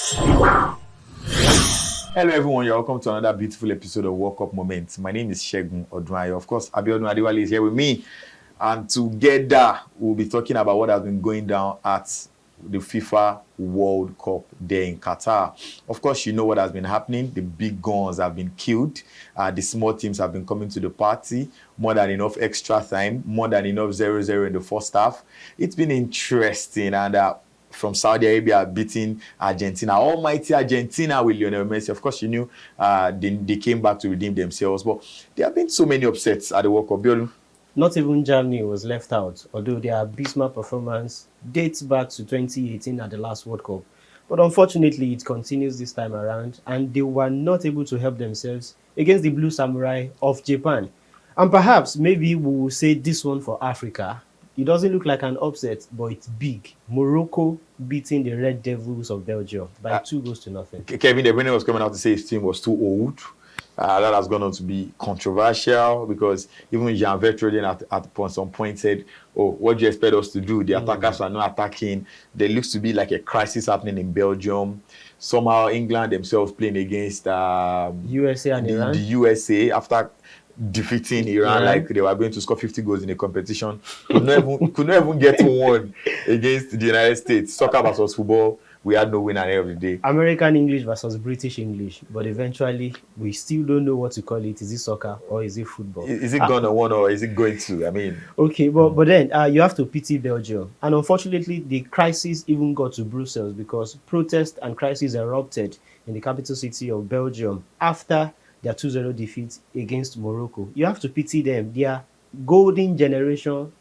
Hello everyone, you're welcome to another beautiful episode of World Cup Moments. My name is Shegun Odunwayo. Of course, Abiodun Adewale is here with me. And together, we'll be talking about what has been going down at the FIFA World Cup there in Qatar. Of course, you know what has been happening. The big guns have been killed. The small teams have been coming to the party. More than enough extra time. More than enough 0-0 in the first half. It's been interesting. And from Saudi Arabia beating Argentina, almighty Argentina with Lionel Messi. Of course, you knew they came back to redeem themselves. But there have been so many upsets at the World Cup. Biolu? Not even Germany was left out, although their abysmal performance dates back to 2018 at the last World Cup. But unfortunately, it continues this time around, and they were not able to help themselves against the Blue Samurai of Japan. And perhaps, maybe we will say this one for Africa. It doesn't look like an upset, but it's big. Morocco beating the Red Devils of Belgium by 2-0. Kevin De Bruyne was coming out to say his team was too old. That has gone on to be controversial because even Jean Vertonghen at some point said, "Oh, what do you expect us to do? The attackers are not attacking." There looks to be like a crisis happening in Belgium. Somehow England themselves playing against USA and Iran. The USA after defeating Iran like they were going to score 50 goals in a competition. Could not even get one against the United States. Soccer versus football. We had no win at the end of the day. American English versus British English, but eventually we still don't know what to call it. Is it soccer or is it football? Is it gonna win or is it going to? I mean, okay, but then you have to pity Belgium, and unfortunately, the crisis even got to Brussels because protest and crisis erupted in the capital city of Belgium after their 2-0 defeat against Morocco. You have to pity them. Their golden generation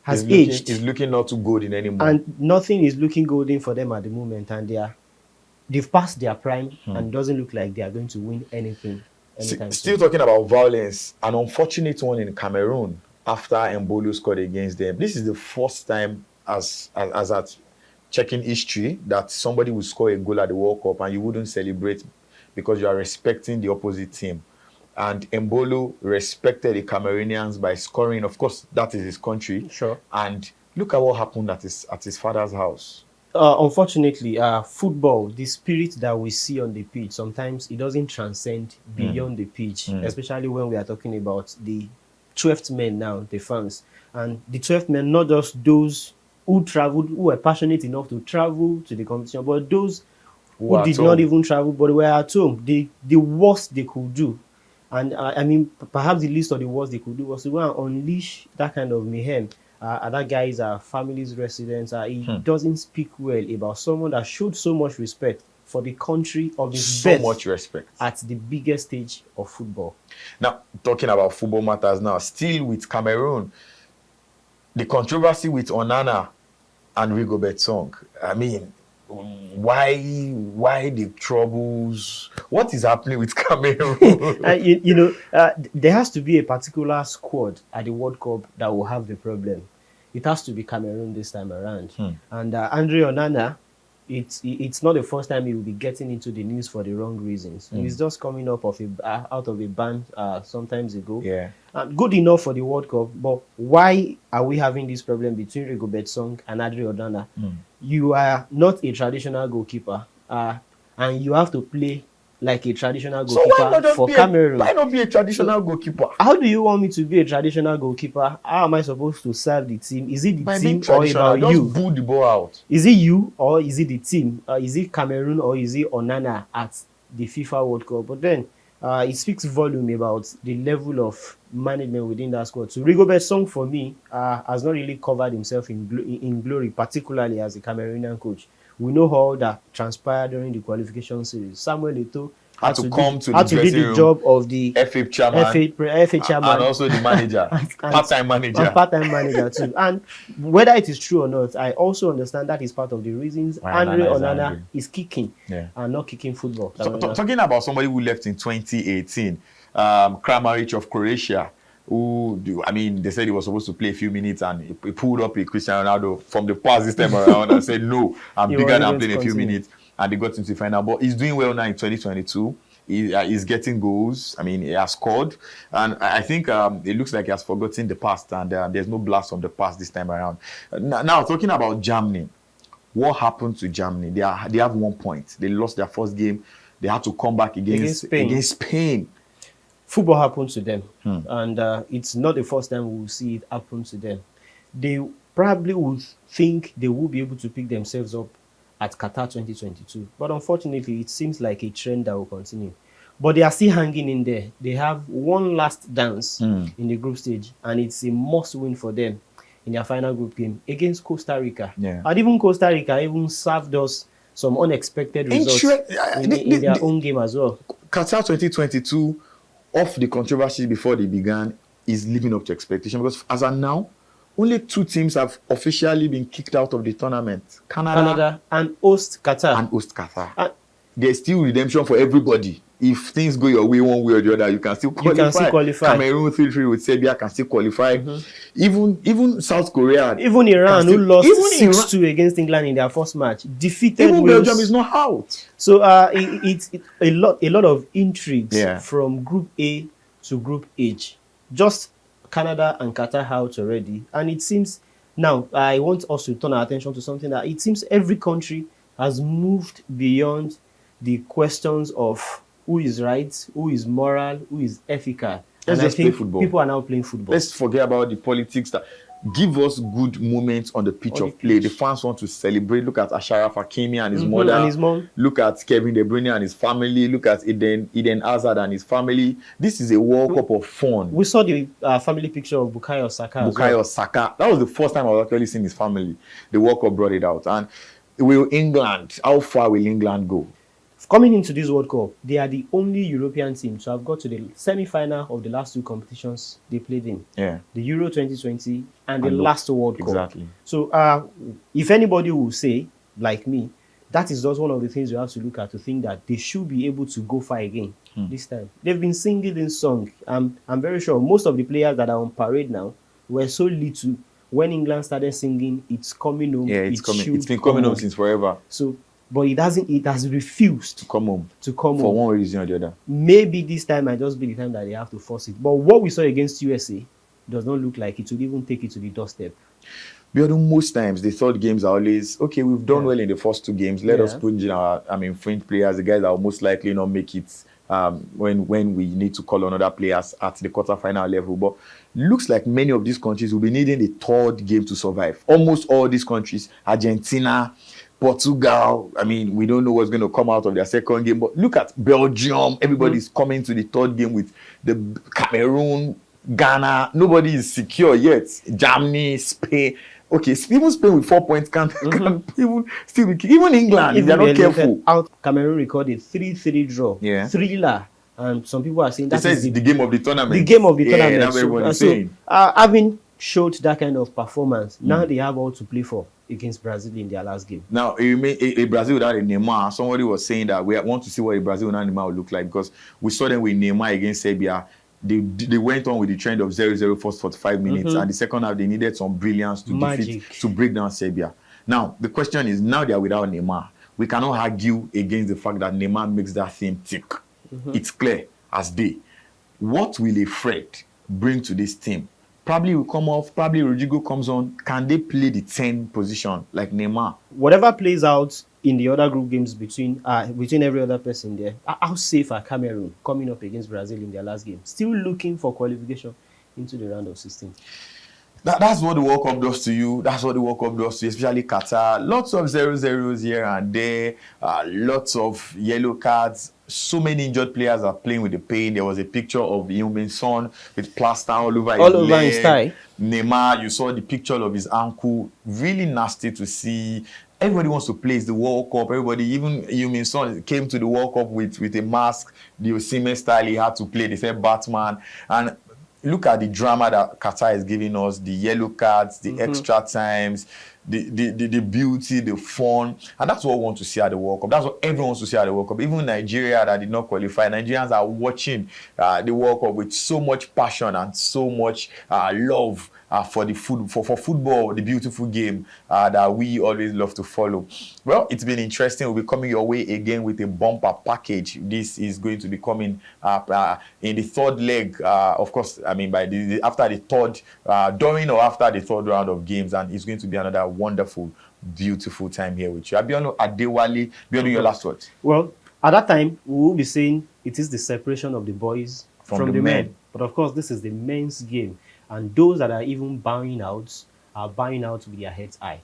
has aged. It's looking not too golden anymore. And nothing is looking golden for them at the moment. And they've passed their prime and doesn't look like they are going to win anything anytime Still soon. talking about violence, an unfortunate one in Cameroon after Mbolo scored against them. This is the first time as at checking history that somebody will score a goal at the World Cup and you wouldn't celebrate because you are respecting the opposite team. And Mbolo respected the Cameroonians by scoring. Of course, that is his country. Sure. And look at what happened at his father's house. Unfortunately, football, the spirit that we see on the pitch, sometimes it doesn't transcend beyond the pitch, especially when we are talking about the 12th men now, the fans. And the 12th men, not just those who traveled, who were passionate enough to travel to the competition, but those who did not even travel, but were at home. The worst they could do. And I mean, perhaps the least of the worst they could do was to go and unleash that kind of mayhem. That guy is a family's residence. He doesn't speak well about someone that showed so much respect for the country of his birth. So much respect. At the biggest stage of football. Now, talking about football matters now, still with Cameroon, the controversy with Onana and Rigobert Song. I mean, why the troubles? What is happening with Cameroon? There has to be a particular squad at the World Cup that will have the problem. It has to be Cameroon this time around. And Andre Onana, it's not the first time he will be getting into the news for the wrong reasons. He's just coming up out of a ban sometimes ago. Yeah. Good enough for the World Cup, but why are we having this problem between Rigobert Song and Andre Onana? You are not a traditional goalkeeper, and you have to play like a traditional goalkeeper for Cameroon. Why not be a traditional goalkeeper? How do you want me to be a traditional goalkeeper? How am I supposed to serve the team? Is it the team or about you? Just pull the ball out. Is it you or is it the team? Is it Cameroon or is it Onana at the FIFA World Cup? But then it speaks volume about the level of management within that squad. So Rigobert Song, for me, has not really covered himself in glory, particularly as a Cameroonian coach. We know all that transpired during the qualification series. Samuel Eto'o had to do the job of the FA chairman, and also the manager, part-time manager too. And whether it is true or not, I also understand that is part of the reasons Andre Onana is kicking and not kicking football. Talking about somebody who left in 2018, Kramaric of Croatia, they said he was supposed to play a few minutes and he pulled up a Cristiano Ronaldo from the past this time around and said, no, I'm bigger than playing a few minutes. And they got into the final. But he's doing well now in 2022. He's getting goals. I mean, he has scored. And I think it looks like he has forgotten the past and there's no blast from the past this time around. Now, talking about Germany. What happened to Germany? They have 1 point. They lost their first game. They had to come back against Spain. Football happened to them, and it's not the first time we will see it happen to them. They probably would think they will be able to pick themselves up at Qatar 2022, but unfortunately, it seems like a trend that will continue. But they are still hanging in there. They have one last dance in the group stage, and it's a must-win for them in their final group game against Costa Rica. Yeah. And even Costa Rica even served us some unexpected results in their own game as well. Qatar 2022, off the controversy before they began, is living up to expectation, because as of now, only 2 teams have officially been kicked out of the tournament. Canada and host Qatar. And there's still redemption for everybody. If things go your way one way or the other, you can still qualify. Cameroon 3-3 with Serbia can still qualify. Even South Korea. Even Iran, who lost 6-2 against England in their first match, defeated Even Wales. Belgium is not out. So it's a lot of intrigues from Group A to Group H. Just Canada and Qatar out already. And it seems now, I want us to turn our attention to something that it seems every country has moved beyond the questions of who is right, who is moral, who is ethical. Let's just play football. People are now playing football. Let's forget about the politics. Give us good moments on the pitch of play. The fans want to celebrate. Look at Ashraf Hakimi and his mother. And his mom. Look at Kevin De Bruyne and his family. Look at Eden Hazard and his family. This is a World Cup of fun. We saw the family picture of Bukayo Saka. Saka. That was the first time I was actually seeing his family. The World Cup brought it out. And will England, how far will England go? Coming into this World Cup, they are the only European team to have got to the semi-final of the last 2 competitions they played in. Yeah. The Euro 2020 and the last World Cup. Exactly. So if anybody will say, like me, that is just one of the things you have to look at to think that they should be able to go far again this time. They've been singing this song. I'm very sure most of the players that are on parade now were so little when England started singing "It's Coming Home." Yeah, it's coming. It's been coming home since forever. So, but it has refused to come home for one reason or the other. Maybe this time might just be the time that they have to force it. But what we saw against USA does not look like it would even take it to the doorstep. Most times the third games are always okay. We've done well in the first 2 games. Let us put in our fringe players, the guys that will most likely not make it when we need to call on other players at the quarterfinal level. But looks like many of these countries will be needing the 3rd game to survive. Almost all these countries, Argentina, Portugal, we don't know what's going to come out of their 2nd game. But look at Belgium. Everybody's coming to the 3rd game with the Cameroon, Ghana. Nobody is secure yet. Germany, Spain. Okay, even Spain with 4 points can't even still be, even England, if they're not careful. Cameroon recorded 3-3 draw. Yeah. Thriller. And some people are saying that is the game of the tournament. The game of the tournament. Yeah, that's what everybody's saying. Having showed that kind of performance, now they have all to play for against Brazil in their last game. Now, a Brazil without a Neymar, somebody was saying that we want to see what a Brazil without Neymar would look like, because we saw them with Neymar against Serbia. They went on with the trend of 0-0 first 45 minutes, and the second half they needed some brilliance to break down Serbia. Now, the question is, now they are without Neymar. We cannot argue against the fact that Neymar makes that team tick. It's clear as day. What will a Fred bring to this team? Probably will come off, probably Rodrigo comes on. Can they play the 10 position like Neymar? Whatever plays out in the other group games between every other person there, how safe are Cameroon coming up against Brazil in their last game? Still looking for qualification into the round of 16. That's what the World Cup does to you. That's what the World Cup does to you, especially Qatar. Lots of 0-0s here and there. Lots of yellow cards. So many injured players are playing with the pain. There was a picture of Heung-min Son with plaster all over his thigh. Neymar, you saw the picture of his ankle. Really nasty to see. Everybody wants to play. It's the World Cup. Everybody, even Heung-min Son came to the World Cup with a mask. The Osimhen style, he had to play. They said Batman. And look at the drama that Qatar is giving us, the yellow cards, the extra times, the beauty, the fun. And that's what we want to see at the World Cup. That's what everyone wants to see at the World Cup. Even Nigeria that did not qualify, Nigerians are watching the World Cup with so much passion and so much love for football, the beautiful game that we always love to follow. Well, it's been interesting. We'll be coming your way again with a bumper package. This is going to be coming in the 3rd leg, of course, after the 3rd, during or after the 3rd round of games, and it's going to be another wonderful beautiful time here with you. Abionu Adewale, Abionu, your last words. Well, at that time, we will be saying it is the separation of the boys from the men. But of course, this is the men's game. And those that are even bowing out are bowing out with their heads high.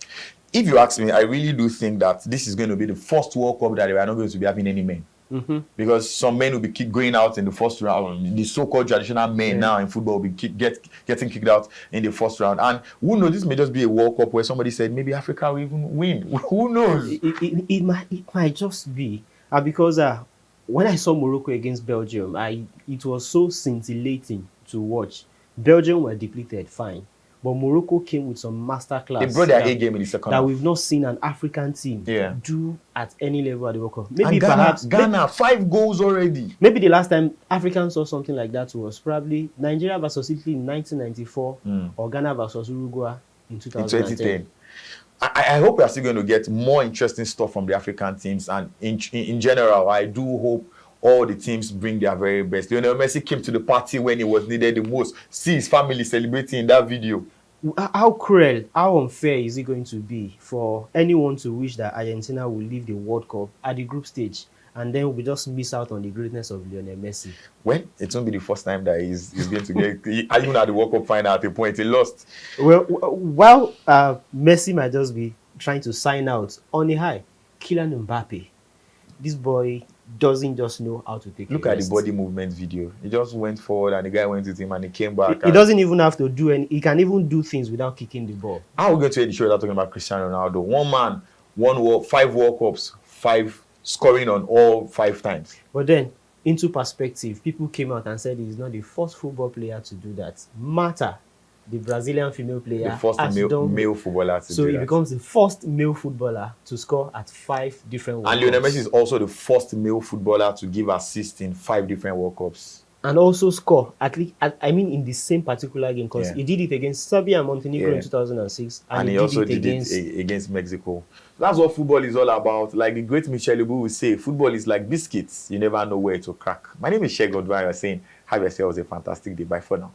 If you ask me, I really do think that this is going to be the first World Cup that we are not going to be having any men. Because some men will be going out in the first round. The so-called traditional men now in football will be getting kicked out in the first round. And who knows, this may just be a World Cup where somebody said maybe Africa will even win. Who knows? It might just be because when I saw Morocco against Belgium, it was so scintillating to watch. Belgium were depleted, fine. But Morocco came with some masterclass. They brought their A game in the second half. That we've not seen an African team do at any level at the World Cup. Maybe and Ghana, perhaps Ghana, 5 goals already. Maybe the last time Africans saw something like that was probably Nigeria versus Italy in 1994 or Ghana versus Uruguay in 2010. I hope we are still going to get more interesting stuff from the African teams. And in general, I do hope all the teams bring their very best. Lionel Messi came to the party when he was needed the most. See his family celebrating in that video. How cruel, how unfair is it going to be for anyone to wish that Argentina will leave the World Cup at the group stage and then we just miss out on the greatness of Lionel Messi? Well, it won't be the first time that he's going to get, even at the World Cup final at a point, he lost. Well, while Messi might just be trying to sign out on a high, Kylian Mbappe, this boy doesn't just know how to take Look at the body movement video. He just went forward and the guy went with him and he came back. He doesn't even have to do any. He can even do things without kicking the ball. How are we going to end the show without talking about Cristiano Ronaldo? One man, 5 World Cups, 5 scoring on all 5 times. But then, into perspective, people came out and said he's not the first football player to do that. Mata, the Brazilian female player, the first male footballer to do that. So he becomes the first male footballer to score at 5 different World Cups. And Lionel Messi is also the first male footballer to give assist in 5 different World Cups. And also score, at least, in the same particular game, because he did it against Serbia and Montenegro in 2006. And he also did it against Mexico. That's what football is all about. Like the great Michel Lebu will say, football is like biscuits. You never know where to crack. My name is Shegun Odwaya saying, have yourselves a fantastic day. Bye for now.